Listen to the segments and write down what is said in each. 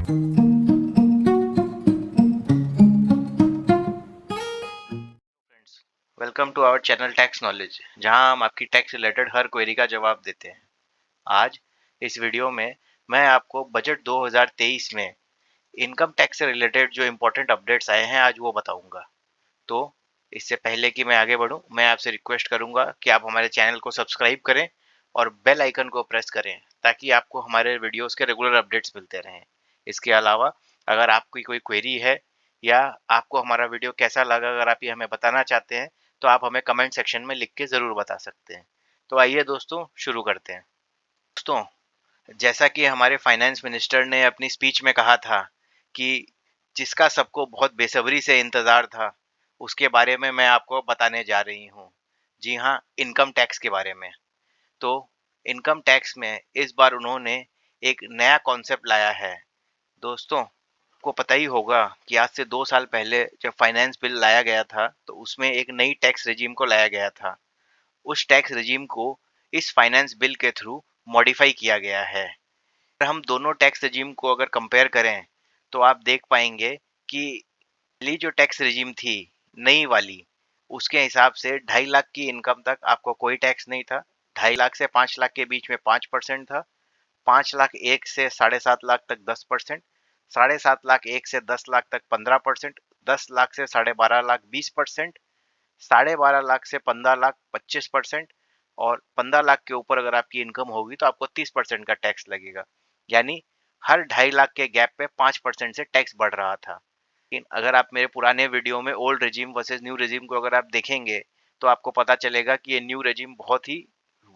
Friends, welcome to our channel tax knowledge, जहां हम आपकी टैक्स रिलेटेड हर क्वेरी का जवाब देते हैं। आज इस वीडियो में मैं आपको बजट 2023 में इनकम टैक्स से रिलेटेड जो इम्पोर्टेंट अपडेट्स आए हैं आज वो बताऊंगा। तो इससे पहले कि मैं आगे बढ़ूं, मैं आपसे रिक्वेस्ट करूंगा कि आप हमारे चैनल को सब्सक्राइब करें और बेल आइकन को प्रेस करें ताकि आपको हमारे वीडियोस के रेगुलर अपडेट्स मिलते रहें। इसके अलावा अगर आपकी कोई क्वेरी है या आपको हमारा वीडियो कैसा लगा, अगर आप ये हमें बताना चाहते हैं तो आप हमें कमेंट सेक्शन में लिख के ज़रूर बता सकते हैं। तो आइए दोस्तों, शुरू करते हैं। दोस्तों, जैसा कि हमारे फाइनेंस मिनिस्टर ने अपनी स्पीच में कहा था कि जिसका सबको बहुत बेसब्री से इंतजार था, उसके बारे में मैं आपको बताने जा रही हूँ। जी हाँ, इनकम टैक्स के बारे में। तो इनकम टैक्स में इस बार उन्होंने एक नया कॉन्सेप्ट लाया है। दोस्तों, को पता ही होगा कि आज से 2 साल पहले जब फाइनेंस बिल लाया गया था तो उसमें एक नई टैक्स रेजिम को लाया गया था। उस टैक्स रेजिम को इस फाइनेंस बिल के थ्रू मॉडिफाई किया गया है। अगर हम दोनों टैक्स रेजिम को अगर कंपेयर करें तो आप देख पाएंगे कि पहली जो टैक्स रेजिम थी, नई वाली, उसके हिसाब से 2.5 लाख की इनकम तक आपको कोई टैक्स नहीं था। 2.5 लाख से 5 लाख के बीच में 5% था। 5 लाख एक से 7.5 लाख तक 10%। 7.5 लाख एक से 10 लाख तक 15%। 10 लाख से 12.5 लाख 20%। 12.5 लाख से 15 लाख 25%। और 15 लाख के ऊपर अगर आपकी इनकम होगी तो आपको 30% का टैक्स लगेगा। यानी हर 2.5 लाख के गैप पे 5% से टैक्स बढ़ रहा था। लेकिन अगर आप मेरे पुराने वीडियो में old regime versus new regime को अगर आप देखेंगे तो आपको पता चलेगा कि ये न्यू रेजिम बहुत ही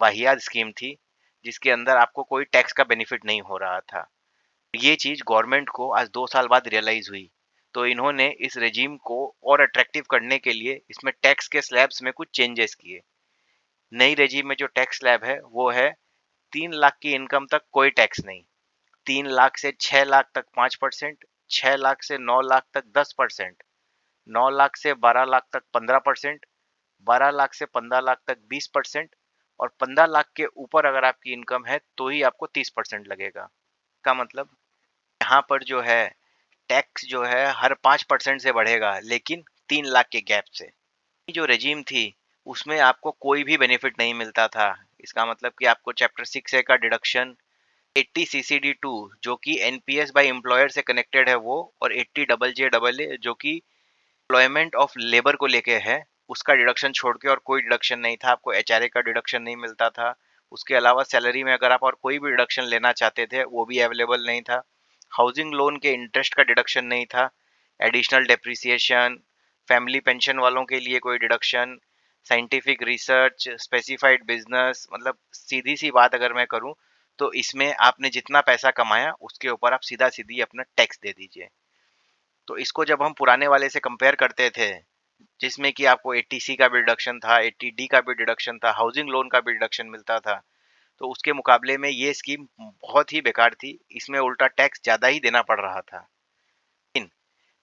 वाहियात स्कीम थी, जिसके अंदर आपको कोई टैक्स का बेनिफिट नहीं हो रहा था। ये चीज गवर्नमेंट को आज 2 साल बाद रियलाइज हुई, तो इन्होंने इस रेजिम को और अट्रैक्टिव करने के लिए इसमें टैक्स के स्लैब्स में कुछ चेंजेस किए। नई रेजिम में जो टैक्स स्लैब है वो है 3 लाख की इनकम तक कोई टैक्स नहीं। 3 लाख से 6 लाख तक 5%। 6 लाख से 9 लाख तक 10%। 9 लाख से 12 लाख तक 15%। 12 लाख से 15 लाख तक 20%। और 15 लाख के ऊपर अगर आपकी इनकम है तो ही आपको 30% लगेगा। का मतलब यहाँ पर जो है टैक्स जो है हर 5% से बढ़ेगा, लेकिन 3 लाख के गैप से। जो रेजिम थी उसमें आपको कोई भी बेनिफिट नहीं मिलता था। इसका मतलब कि आपको चैप्टर 6A का डिडक्शन, 80 CCD2 जो कि एनपीएस बाय एम्प्लॉयर से कनेक्टेड है वो, और 80 JJAA जो कि एम्प्लॉयमेंट ऑफ लेबर को लेके है, उसका डिडक्शन छोड़ के और कोई डिडक्शन नहीं था। आपको एचआरए का डिडक्शन नहीं मिलता था। उसके अलावा सैलरी में अगर आप और कोई भी डिडक्शन लेना चाहते थे वो भी अवेलेबल नहीं था। हाउसिंग लोन के इंटरेस्ट का डिडक्शन नहीं था। एडिशनल डेप्रिसिएशन, फैमिली पेंशन वालों के लिए कोई deduction, scientific research, specified business, मतलब सीधी सी बात अगर मैं करूं तो इसमें आपने जितना पैसा कमाया उसके ऊपर आप सीधा सीधी अपना टैक्स दे दीजिए। तो इसको जब हम पुराने वाले से कंपेयर करते थे, जिसमें कि आपको 80C का भी डिडक्शन था, 80D का भी डिडक्शन था, हाउसिंग लोन का भी डिडक्शन मिलता था, तो उसके मुकाबले में ये स्कीम बहुत ही बेकार थी। इसमें उल्टा टैक्स ज़्यादा ही देना पड़ रहा था। इन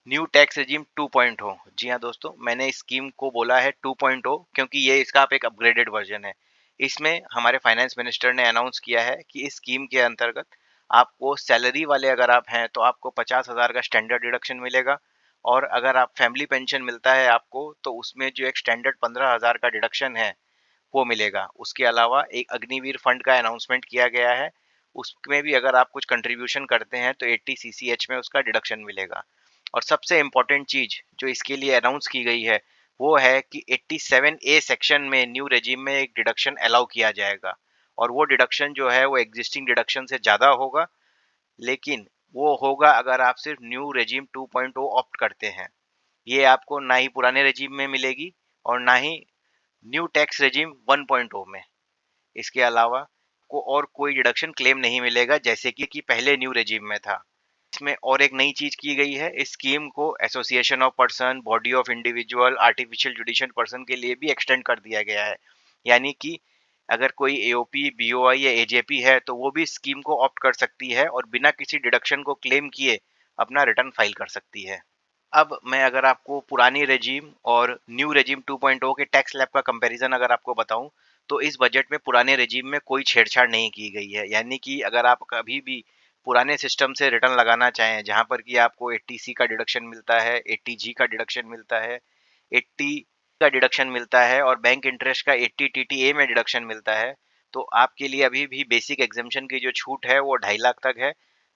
न्यू टैक्स रेजिम 2.0, जी हाँ दोस्तों, मैंने इस स्कीम को बोला है 2.0 क्योंकि ये इसका आप एक अपग्रेडेड वर्जन है। इसमें हमारे फाइनेंस मिनिस्टर ने अनाउंस किया है कि इस स्कीम के अंतर्गत आपको सैलरी वाले अगर आप हैं तो आपको 50,000 का स्टैंडर्ड डिडक्शन मिलेगा। और अगर आप फैमिली पेंशन मिलता है आपको तो उसमें जो एक स्टैंडर्ड 15,000 का डिडक्शन है वो मिलेगा। उसके अलावा एक अग्निवीर फंड का अनाउंसमेंट किया गया है, उसमें भी अगर आप कुछ कंट्रीब्यूशन करते हैं तो 80 CCH में उसका डिडक्शन मिलेगा। और सबसे इम्पोर्टेंट चीज जो इसके लिए अनाउंस की गई है वो है कि 87A सेक्शन में न्यू रेजिम में एक डिडक्शन अलाउ किया जाएगा। और वो डिडक्शन जो है वो एग्जिस्टिंग डिडक्शन से ज़्यादा होगा, लेकिन वो होगा अगर आप सिर्फ न्यू रेजिम 2.0 ऑप्ट करते हैं। ये आपको ना ही पुराने रेजिम में मिलेगी और ना ही न्यू टैक्स रेजिम 1.0 में। इसके अलावा को और कोई डिडक्शन क्लेम नहीं मिलेगा जैसे कि पहले न्यू रेजिम में था। इसमें और एक नई चीज की गई है, इस स्कीम को association of person, body of individual, artificial judicial person के लिए भी एक्सटेंड कर दिया गया है। यानी कि अगर कोई एओपी, बीओआई या एजेपी है तो वो भी स्कीम को ऑप्ट कर सकती है और बिना किसी डिडक्शन को क्लेम किए अपना रिटर्न फाइल कर सकती है। अब मैं अगर आपको पुरानी रेजिम और न्यू रेजिम 2.0 के टैक्स स्लैब का कंपैरिजन अगर आपको बताऊं तो इस बजट में पुराने रेजिम में कोई छेड़छाड़ नहीं की गई है। यानी कि अगर आप कभी भी पुराने सिस्टम से रिटर्न लगाना चाहें, जहाँ पर कि आपको 80C का डिडक्शन मिलता है, 80G का डिडक्शन मिलता है, 80 का डिडक्शन मिलता है और बैंक इंटरेस्ट का 80 TTA में डिडक्शन मिलता है, तो आपके लिए अभी भी बेसिक एग्जेम्पशन की जो छूट है वो 2.5 लाख तक है।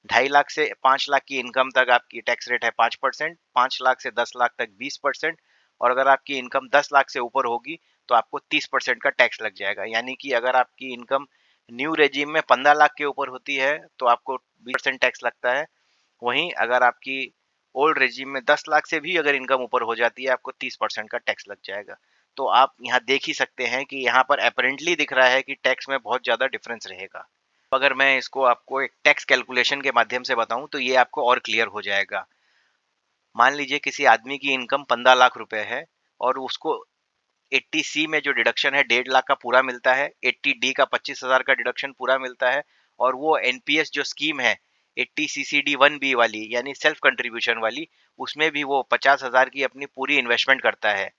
2.5 लाख से 5 लाख की इनकम तक आपकी टैक्स रेट है 5%, 5 लाख से 10 लाख तक 20%, और अगर आपकी इनकम 10 लाख से ऊपर होगी तो आपको 30% का टैक्स लग जाएगा। यानी कि अगर आपकी इनकम न्यू रेजिम में 15 लाख के ऊपर होती है तो आपको 20% टैक्स लगता है। वहीं अगर आपकी ओल्ड रेजिम में 10 लाख से भी अगर इनकम ऊपर हो जाती है, आपको 30% का टैक्स लग जाएगा। तो आप यहाँ देख ही सकते हैं कि यहाँ पर अपरेंटली दिख रहा है कि टैक्स में बहुत ज़्यादा डिफरेंस रहेगा। अगर मैं इसको आपको एक टैक्स कैलकुलेशन के माध्यम से बताऊं तो ये आपको और क्लियर हो जाएगा। मान लीजिए किसी आदमी की इनकम 15 लाख रुपए है और उसको 80C में जो डिडक्शन है 1.5 लाख का पूरा मिलता है, 80D का 25,000 का डिडक्शन पूरा मिलता है, और वो एनपीएस जो स्कीम है 80CCD1B वाली यानी सेल्फ कंट्रीब्यूशन वाली, उसमें भी वो 50,000 की अपनी पूरी इन्वेस्टमेंट करता है।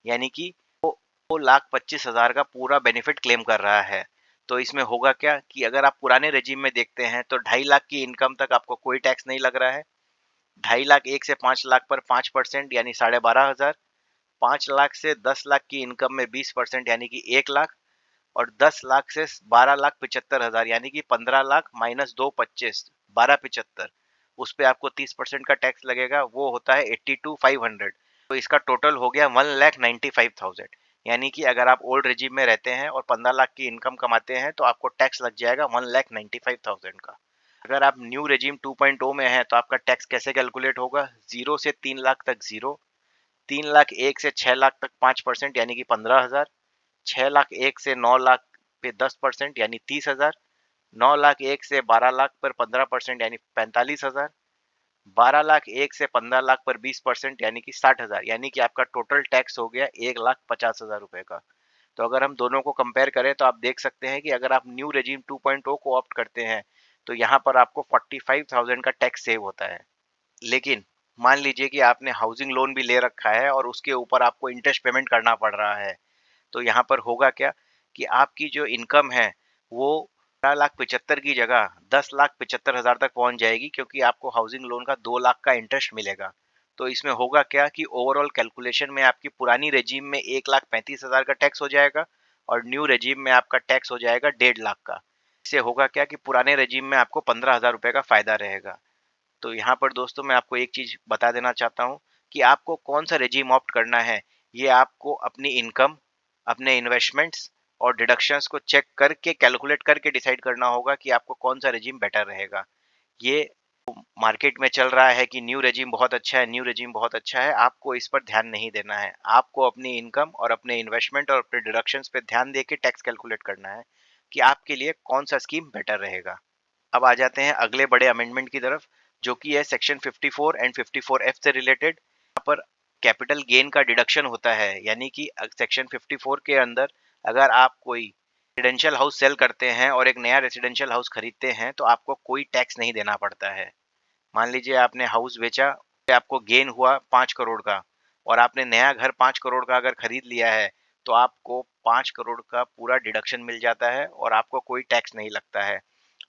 यानी कि वो 1,25,000 का पूरा बेनिफिट क्लेम कर रहा है। तो इसमें होगा क्या कि अगर आप पुराने रेजिम में देखते हैं तो 2.5 लाख की इनकम तक आपको कोई टैक्स नहीं लग रहा है। 2.5 लाख 1 से 5 लाख पर 5% यानी 12,500, 5 लाख से 10 लाख की इनकम में 20% यानी कि 1 लाख, और 10 लाख से 12,75,000 यानी कि 15 लाख माइनस 2,25 12,75, उस पे आपको 30% का टैक्स लगेगा, वो होता है 82,500। तो इसका टोटल हो गया 1,95,000। यानी कि अगर आप ओल्ड रेजिम में रहते हैं और 15 लाख की इनकम कमाते हैं तो आपको टैक्स लग जाएगा 1,95,000 का। अगर आप न्यू रेजिम 2.0 में हैं तो आपका टैक्स कैसे कैलकुलेट होगा? 0 से 3 लाख तक 0, 3 लाख 1 से 6 लाख तक 5% यानी कि 15,000, 6 लाख 1 से 9 लाख पे 10% यानी 30,000, 9 लाख 1 से 12 लाख पर 15% यानी 45,000, 12 लाख 1 से 15 लाख पर 20% यानी कि 60,000, यानी कि आपका टोटल टैक्स हो गया 1,50,000 रुपए का। तो अगर हम दोनों को कंपेयर करें तो आप देख सकते हैं कि अगर आप न्यू रेजिम 2.0 को ऑप्ट करते हैं तो यहाँ पर आपको 45,000 का टैक्स सेव होता है। लेकिन मान लीजिए कि आपने हाउसिंग लोन भी ले रखा है और उसके ऊपर आपको इंटरेस्ट पेमेंट करना पड़ रहा है, तो यहाँ पर होगा क्या कि आपकी जो इनकम है वो 12,75,000 की जगह 10,75,000 तक पहुंच जाएगी, क्योंकि आपको हाउसिंग लोन का 2 लाख का इंटरेस्ट मिलेगा। तो इसमें होगा क्या कि ओवरऑल कैलकुलेशन में आपकी पुरानी रेजीम में 1,35,000 का टैक्स हो जाएगा और न्यू रेजीम में आपका टैक्स हो जाएगा 1.5 लाख का। इससे होगा क्या कि पुराने रेजीम में आपको 15,000 रुपए का फायदा रहेगा। तो यहाँ पर दोस्तों मैं आपको एक चीज बता देना चाहता हूँ कि आपको कौन सा रेजीम ऑप्ट करना है, ये आपको अपनी इनकम, अपने इन्वेस्टमेंट्स और डिडक्शंस को चेक करके कैलकुलेट करके डिसाइड करना होगा कि आपको कौन सा रेजीम बेटर रहेगा। ये मार्केट में चल रहा है कि न्यू रेजीम बहुत अच्छा है, न्यू रेजीम बहुत अच्छा है, आपको इस पर ध्यान नहीं देना है। आपको अपनी इनकम और अपने इन्वेस्टमेंट और अपने डिडक्शंस पे ध्यान दे के टैक्स कैलकुलेट करना है कि आपके लिए कौन सा स्कीम बेटर रहेगा। अब आ जाते हैं अगले बड़े अमेंडमेंट की तरफ, जो कि है सेक्शन 54 एंड 54F से रिलेटेड। यहाँ पर कैपिटल गेन का डिडक्शन होता है, यानी कि सेक्शन 54 के अंदर अगर आप कोई रेसिडेंशियल हाउस सेल करते हैं और एक नया रेसिडेंशियल हाउस खरीदते हैं तो आपको कोई टैक्स नहीं देना पड़ता है। मान लीजिए आपने हाउस बेचा, आपको गेन हुआ 5 करोड़ का, और आपने नया घर 5 करोड़ का अगर खरीद लिया है तो आपको 5 करोड़ का पूरा डिडक्शन मिल जाता है और आपको कोई टैक्स नहीं लगता है।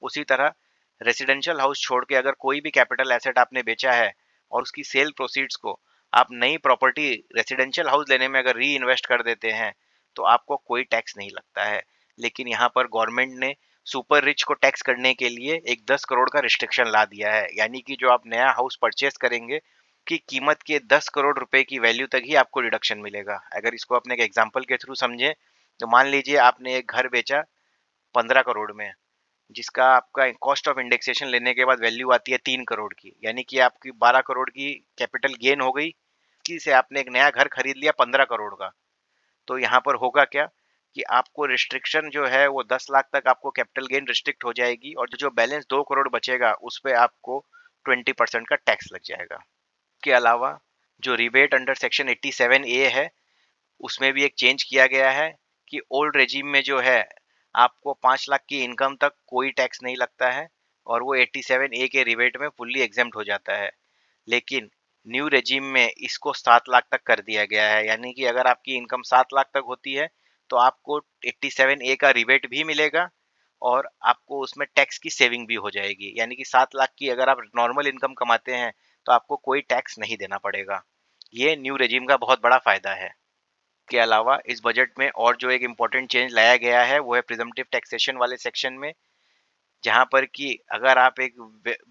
उसी तरह रेसिडेंशियल हाउस छोड़ के अगर कोई भी कैपिटल एसेट आपने बेचा है और उसकी सेल प्रोसीड्स को आप नई प्रॉपर्टी रेसिडेंशियल हाउस लेने में अगर री इन्वेस्ट कर देते हैं तो आपको कोई टैक्स नहीं लगता है। लेकिन यहाँ पर गवर्नमेंट ने सुपर रिच को टैक्स करने के लिए एक 10 करोड़ का रिस्ट्रिक्शन ला दिया है, यानी कि जो आप नया हाउस परचेस करेंगे की कीमत के 10 करोड़ रुपए की वैल्यू तक ही आपको रिडक्शन मिलेगा। अगर इसको अपने एक एग्जांपल के थ्रू समझें तो मान लीजिए आपने एक घर बेचा 15 करोड़ में, जिसका आपका कॉस्ट ऑफ इंडेक्सेशन लेने के बाद वैल्यू आती है 3 करोड़ की, यानी कि आपकी 12 करोड़ की कैपिटल गेन हो गई, कि से आपने एक नया घर खरीद लिया 15 करोड़ का। तो यहाँ पर होगा क्या कि आपको रिस्ट्रिक्शन जो है वो 10 लाख तक आपको कैपिटल गेन रिस्ट्रिक्ट हो जाएगी, और जो बैलेंस 2 करोड़ बचेगा उस पे आपको 20% का टैक्स लग जाएगा। इसके अलावा जो रिबेट अंडर सेक्शन 87A है उसमें भी एक चेंज किया गया है कि ओल्ड रेजिम में जो है आपको 5 लाख की इनकम तक कोई टैक्स नहीं लगता है और वो 87A के रिबेट में फुल्ली एग्जेम्प्ट हो जाता है। लेकिन न्यू रेजिम में इसको 7 लाख तक कर दिया गया है, यानी कि अगर आपकी इनकम 7 लाख तक होती है तो आपको 87A का रिबेट भी मिलेगा और आपको उसमें टैक्स की सेविंग भी हो जाएगी। यानी कि 7 लाख की अगर आप नॉर्मल इनकम कमाते हैं तो आपको कोई टैक्स नहीं देना पड़ेगा। ये न्यू रेजिम का बहुत बड़ा फायदा है। के अलावा इस बजट में और जो एक इम्पोर्टेंट चेंज लाया गया है वो है प्रिजम्पटिव टैक्सेशन वाले सेक्शन में, जहाँ पर कि अगर आप एक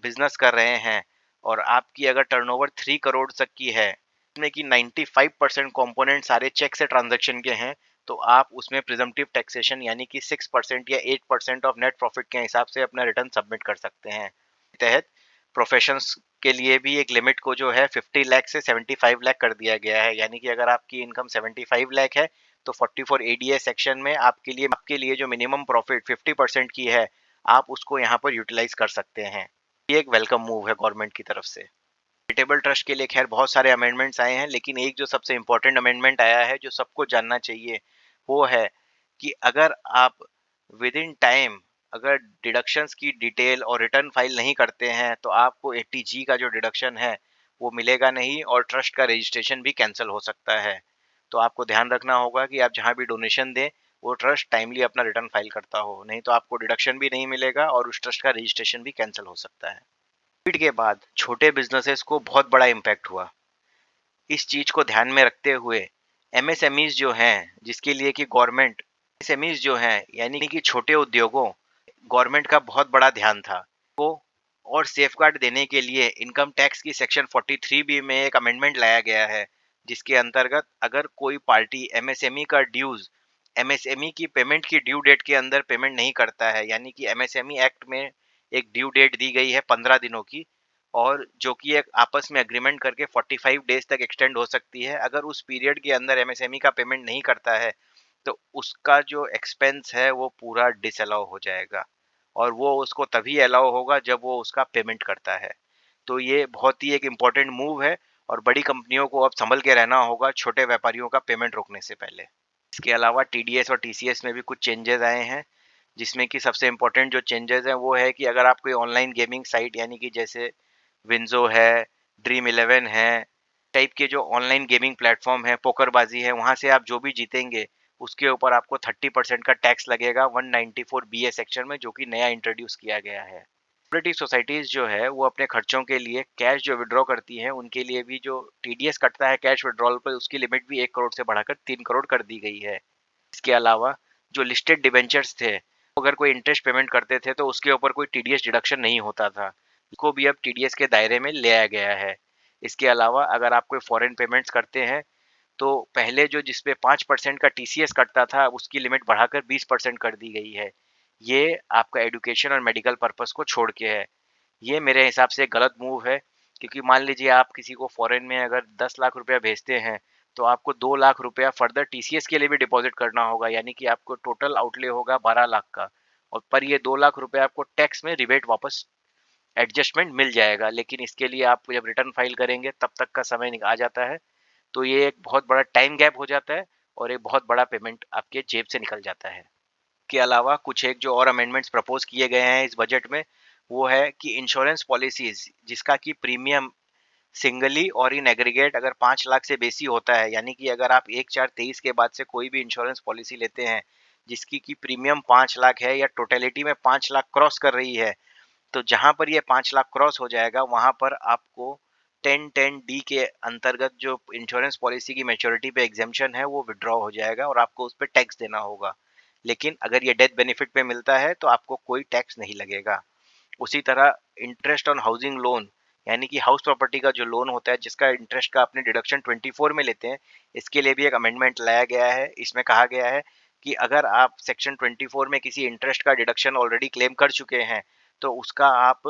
बिजनेस कर रहे हैं और आपकी अगर टर्नओवर 3 करोड़ तक की है, जिसमें कि 95% कंपोनेंट सारे चेक से ट्रांजैक्शन के हैं, तो आप उसमें प्रिजम्पटिव टैक्सेशन यानी कि 6% या 8% ऑफ नेट प्रॉफिट के हिसाब से अपना रिटर्न सबमिट कर सकते हैं। तहत प्रोफेशंस के लिए भी एक लिमिट को जो है 50 लाख से 75 लाख कर दिया गया है। यानी कि अगर आपकी इनकम 75 लाख है तो 44 एडीए सेक्शन में आपके लिए जो मिनिमम प्रॉफिट 50% की है, आप उसको यहाँ पर यूटिलाइज कर सकते हैं। ये एक वेलकम मूव है गवर्नमेंट की तरफ से। चैरिटेबल ट्रस्ट के लिए खैर बहुत सारे अमेंडमेंट्स आए हैं, लेकिन एक जो सबसे इम्पोर्टेंट अमेंडमेंट आया है जो सबको जानना चाहिए वो है कि अगर आप विद इन टाइम अगर डिडक्शंस की डिटेल और रिटर्न फाइल नहीं करते हैं तो आपको 80G का जो डिडक्शन है वो मिलेगा नहीं और ट्रस्ट का रजिस्ट्रेशन भी कैंसिल हो सकता है। तो आपको ध्यान रखना होगा कि आप जहाँ भी डोनेशन दें वो ट्रस्ट टाइमली अपना रिटर्न फाइल करता हो, नहीं तो आपको डिडक्शन भी नहीं मिलेगा और उस ट्रस्ट का रजिस्ट्रेशन भी कैंसिल हो सकता है। कोविड के बाद छोटे बिजनेसेस को बहुत बड़ा इम्पैक्ट हुआ। इस चीज को ध्यान में रखते हुए एमएसएमईज जो हैं, जिसके लिए कि गवर्नमेंट एमएसएमईज जो हैं यानी कि छोटे उद्योगों, गवर्नमेंट का बहुत बड़ा ध्यान था को और सेफगार्ड देने के लिए इनकम टैक्स की सेक्शन 43 बी में एक अमेंडमेंट लाया गया है, जिसके अंतर्गत अगर कोई पार्टी एमएसएमई का ड्यूज एमएसएमई की पेमेंट की ड्यू डेट के अंदर पेमेंट नहीं करता है, यानी कि एमएसएमई एक्ट में एक ड्यू डेट दी गई है 15 दिनों की, और जो कि एक आपस में एग्रीमेंट करके 45 डेज तक एक्सटेंड हो सकती है। अगर उस पीरियड के अंदर एमएसएमई का पेमेंट नहीं करता है तो उसका जो एक्सपेंस है वो पूरा डिसअलाउ हो जाएगा और वो उसको तभी अलाउ होगा जब वो उसका पेमेंट करता है। तो ये बहुत ही एक इम्पोर्टेंट मूव है और बड़ी कंपनियों को अब संभल के रहना होगा छोटे व्यापारियों का पेमेंट रोकने से पहले। इसके अलावा टीडीएस और टीसीएस में भी कुछ चेंजेस आए हैं, जिसमें कि सबसे इम्पोर्टेंट जो चेंजेस हैं वो है कि अगर आप कोई ऑनलाइन गेमिंग साइट यानी कि जैसे विंजो है, ड्रीम इलेवन है, टाइप के जो ऑनलाइन गेमिंग प्लेटफॉर्म है, पोकरबाजी है, वहाँ से आप जो भी जीतेंगे उसके ऊपर आपको 30% का टैक्स लगेगा 194 बीए सेक्शन में, जो कि नया इंट्रोड्यूस किया गया है। कोऑपरेटिव सोसाइटीज जो है वो अपने खर्चों के लिए कैश जो विड्रॉ करती हैं उनके लिए भी जो टीडीएस कटता है कैश विड्रॉल पर, उसकी लिमिट भी 1 करोड़ से बढ़ाकर 3 करोड़ कर दी गई है। इसके अलावा जो लिस्टेड डिबेंचर्स थे, अगर कोई इंटरेस्ट पेमेंट करते थे तो उसके ऊपर कोई टीडीएस डिडक्शन नहीं होता था, इसको भी अब टीडीएस के दायरे में ले आया गया है। इसके अलावा अगर आप कोई फॉरेन पेमेंट्स करते हैं तो पहले जो जिसपे 5% का टीसीएस कटता था उसकी लिमिट बढ़ाकर 20% कर दी गई है। ये आपका एजुकेशन और मेडिकल पर्पस को छोड़ के है। ये मेरे हिसाब से गलत मूव है, क्योंकि मान लीजिए आप किसी को फॉरेन में अगर 10 लाख रुपया भेजते हैं तो आपको 2 लाख रुपया फर्दर टीसीएस के लिए भी डिपॉजिट करना होगा, यानी कि आपको टोटल आउटले होगा 12 लाख का, और पर ये 2 लाख रुपया आपको टैक्स में रिबेट वापस एडजस्टमेंट मिल जाएगा, लेकिन इसके लिए आप जब रिटर्न फाइल करेंगे तब तक का समय आ जाता है। तो ये एक बहुत बड़ा टाइम गैप हो जाता है और एक बहुत बड़ा पेमेंट आपके जेब से निकल जाता है। के अलावा कुछ एक जो और अमेंडमेंट्स प्रपोज किए गए हैं इस बजट में वो है कि इंश्योरेंस पॉलिसीज जिसका कि प्रीमियम सिंगली और इन एग्रीगेट अगर 5 लाख से बेसी होता है, यानी कि अगर आप 1/4/23 के बाद से कोई भी इंश्योरेंस पॉलिसी लेते हैं जिसकी की प्रीमियम 5 लाख है या टोटलिटी में 5 लाख क्रॉस कर रही है, तो जहां पर ये 5 लाख क्रॉस हो जाएगा वहां पर आपको 1010D के अंतर्गत जो इंश्योरेंस पॉलिसी की मेच्योरिटी पे एग्जेम्पशन है वो विड्रॉ हो जाएगा और आपको उस पर टैक्स देना होगा। लेकिन अगर ये डेथ बेनिफिट पे मिलता है तो आपको कोई टैक्स नहीं लगेगा। उसी तरह इंटरेस्ट ऑन हाउसिंग लोन यानी कि हाउस प्रॉपर्टी का जो लोन होता है जिसका इंटरेस्ट का अपने डिडक्शन 24 में लेते हैं, इसके लिए भी एक अमेंडमेंट लाया गया है। इसमें कहा गया है कि अगर आप सेक्शन 24 में किसी इंटरेस्ट का डिडक्शन ऑलरेडी क्लेम कर चुके हैं तो उसका आप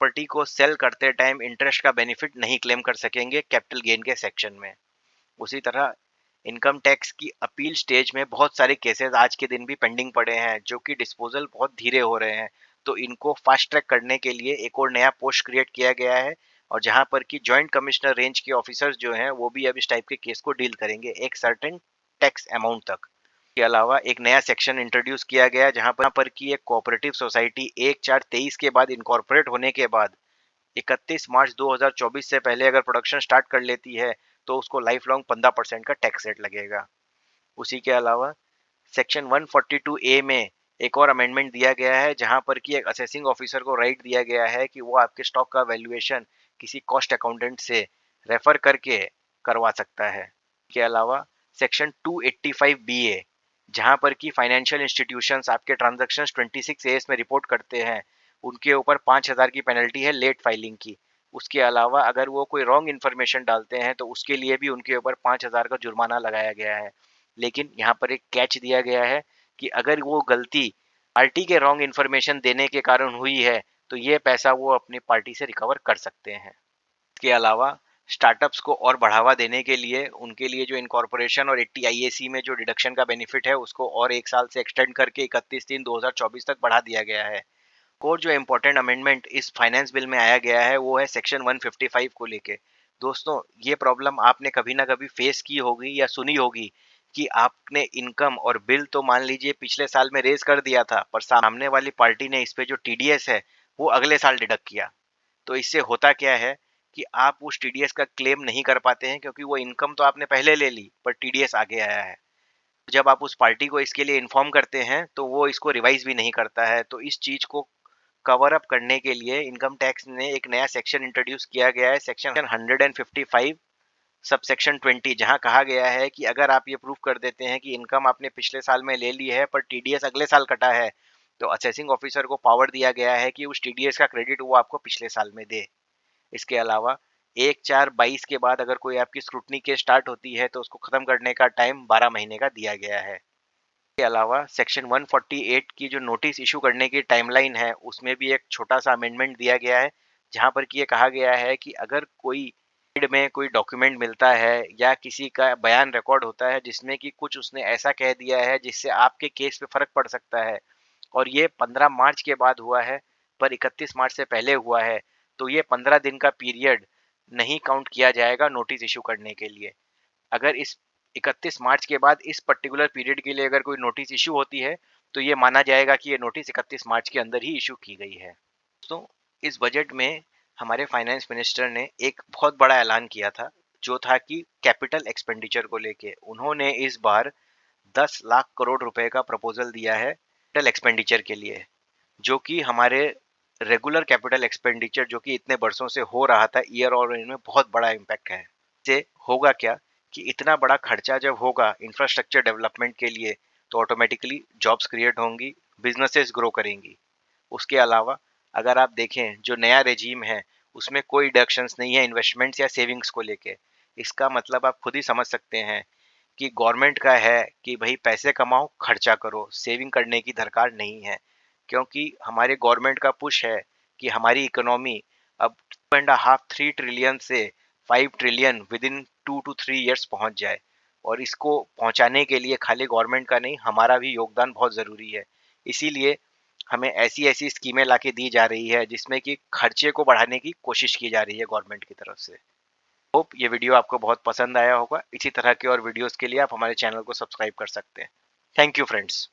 प्रॉपर्टी को सेल करते टाइम इंटरेस्ट का बेनिफिट नहीं क्लेम कर सकेंगे कैपिटल गेन के सेक्शन में। उसी तरह इनकम टैक्स की अपील स्टेज में बहुत सारे केसेस आज के दिन भी पेंडिंग पड़े हैं जो कि डिस्पोजल बहुत धीरे हो रहे हैं, तो इनको फास्ट ट्रैक करने के लिए एक और नया पोस्ट क्रिएट किया गया है, और जहां पर कि जॉइंट कमिश्नर रेंज के ऑफिसर्स जो हैं वो भी अब इस टाइप के केस को डील करेंगे एक सर्टेन टैक्स अमाउंट तक। के अलावा एक नया सेक्शन इंट्रोड्यूस किया गया जहां पर कि एक कोऑपरेटिव सोसाइटी 1/4/23 के बाद इनकॉर्पोरेट होने के बाद 31 मार्च 2024 से पहले अगर प्रोडक्शन स्टार्ट कर लेती है तो उसको लाइफ लॉन्ग 15% का टैक्स रेट लगेगा। उसी के अलावा सेक्शन 142A में एक और अमेंडमेंट दिया गया है जहां पर कि एक असेसिंग ऑफिसर को राइट दिया गया है कि वो आपके स्टॉक का वैल्यूएशन किसी कॉस्ट अकाउंटेंट से रेफर करके करवा सकता है। के अलावा सेक्शन 285 बी ए, जहां पर कि फाइनेंशियल इंस्टीट्यूशंस आपके ट्रांजैक्शंस 26 एस में रिपोर्ट करते हैं, उनके ऊपर 5,000 की पेनल्टी है लेट फाइलिंग की। उसके अलावा अगर वो कोई रॉन्ग इन्फॉर्मेशन डालते हैं तो उसके लिए भी उनके ऊपर 5,000 का जुर्माना लगाया गया है। लेकिन यहाँ पर एक कैच दिया गया है कि अगर वो गलती पार्टी के रॉन्ग इन्फॉर्मेशन देने के कारण हुई है तो ये पैसा वो अपनी पार्टी से रिकवर कर सकते हैं। इसके अलावा स्टार्टअप्स को और बढ़ावा देने के लिए उनके लिए जो इनकॉर्पोरेशन और 80 आईएसी में जो डिडक्शन का बेनिफिट है उसको और एक साल से एक्सटेंड करके 31/3/2024 तक बढ़ा दिया गया है। और जो इम्पोर्टेंट अमेंडमेंट इस फाइनेंस बिल में आया गया है वो है सेक्शन 155 को लेके। दोस्तों, ये प्रॉब्लम आपने कभी ना कभी फेस की होगी या सुनी होगी कि आपने इनकम और बिल तो मान लीजिए पिछले साल में रेज कर दिया था, पर सामने वाली पार्टी ने इस पे जो टीडीएस है वो अगले साल डिडक्ट किया। तो इससे होता क्या है कि आप उस टीडीएस का क्लेम नहीं कर पाते हैं, क्योंकि वो इनकम तो आपने पहले ले ली पर टीडीएस आगे आया है। जब आप उस पार्टी को इसके लिए इन्फॉर्म करते हैं तो वो इसको रिवाइज भी नहीं करता है। तो इस चीज को कवर अप करने के लिए इनकम टैक्स ने एक नया सेक्शन इंट्रोड्यूस किया गया है, सेक्शन 155 सब सेक्शन 20, जहां कहा गया है कि अगर आप ये प्रूव कर देते हैं कि इनकम आपने पिछले साल में ले ली है पर टीडीएस अगले साल कटा है, तो असेसिंग ऑफिसर को पावर दिया गया है कि उस टीडीएस का क्रेडिट वो आपको पिछले साल में दे। इसके अलावा 1/4/22 के बाद अगर कोई आपकी स्क्रूटनी केस स्टार्ट होती है तो उसको खत्म करने का टाइम 12 महीने का दिया गया है। के अलावा सेक्शन 148 की जो नोटिस इशू करने की टाइमलाइन है उसमें भी एक छोटा सा अमेंडमेंट दिया गया है, जहां पर कि ये कहा गया है कि अगर कोई में कोई डॉक्यूमेंट मिलता है या किसी का बयान रिकॉर्ड होता है जिसमें कि कुछ उसने ऐसा कह दिया है जिससे आपके केस पे फर्क पड़ सकता है, और ये 15 मार्च के बाद हुआ है पर 31 मार्च से पहले हुआ है, तो ये 15 दिन का पीरियड नहीं काउंट किया जाएगा नोटिस इशू करने के लिए। अगर इस 31 मार्च के बाद इस पर्टिकुलर पीरियड के लिए अगर कोई नोटिस इशू होती है तो ये माना जाएगा कि ये नोटिस 31 मार्च के अंदर ही इशू की गई है। तो इस बजट में हमारे फाइनेंस मिनिस्टर ने एक बहुत बड़ा ऐलान किया था, जो था कि कैपिटल एक्सपेंडिचर को लेके उन्होंने इस बार 10 लाख करोड़ रुपए का प्रपोजल दिया है कैपिटल एक्सपेंडिचर के लिए, जो कि हमारे रेगुलर कैपिटल एक्सपेंडिचर जो कि इतने बरसों से हो रहा था ईयर और इनमें बहुत बड़ा इम्पैक्ट है। इससे होगा क्या कि इतना बड़ा खर्चा जब होगा इंफ्रास्ट्रक्चर डेवलपमेंट के लिए तो ऑटोमेटिकली जॉब्स क्रिएट होंगी, बिजनेसेस ग्रो करेंगी। उसके अलावा अगर आप देखें जो नया रेजीम है उसमें कोई डिडक्शंस नहीं है इन्वेस्टमेंट्स या सेविंग्स को लेके। इसका मतलब आप खुद ही समझ सकते हैं कि गवर्नमेंट का है कि भाई पैसे कमाओ खर्चा करो, सेविंग करने की दरकार नहीं है। क्योंकि हमारे गवर्नमेंट का पुश है कि हमारी इकोनॉमी अब 2.5-3 ट्रिलियन से 5 trillion with in 2 to 3 years पहुंच जाए, और इसको पहुंचाने के लिए खाली गवर्नमेंट का नहीं हमारा भी योगदान बहुत ज़रूरी है। इसीलिए हमें ऐसी ऐसी स्कीमें लाके दी जा रही है जिसमें कि खर्चे को बढ़ाने की कोशिश की जा रही है गवर्नमेंट की तरफ से। होप ये वीडियो आपको बहुत पसंद आया होगा। इसी तरह के और वीडियोस के लिए आप हमारे चैनल को सब्सक्राइब कर सकते हैं। Thank you friends.